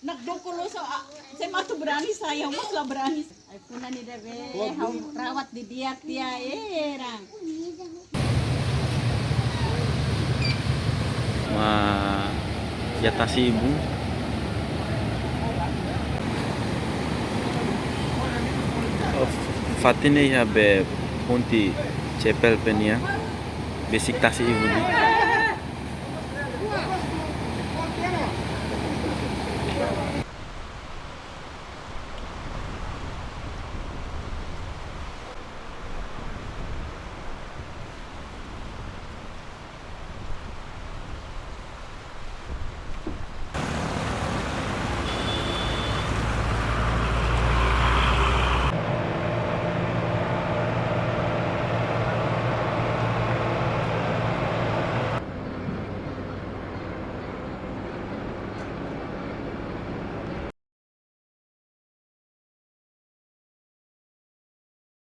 Nagdukulo saya mah tuh berani saya mas lah berani. Ay puna ni debe rawat di dia rang. Yatasi ibu. Fatine ya be punti cepel penia. Basic tasi ibu di.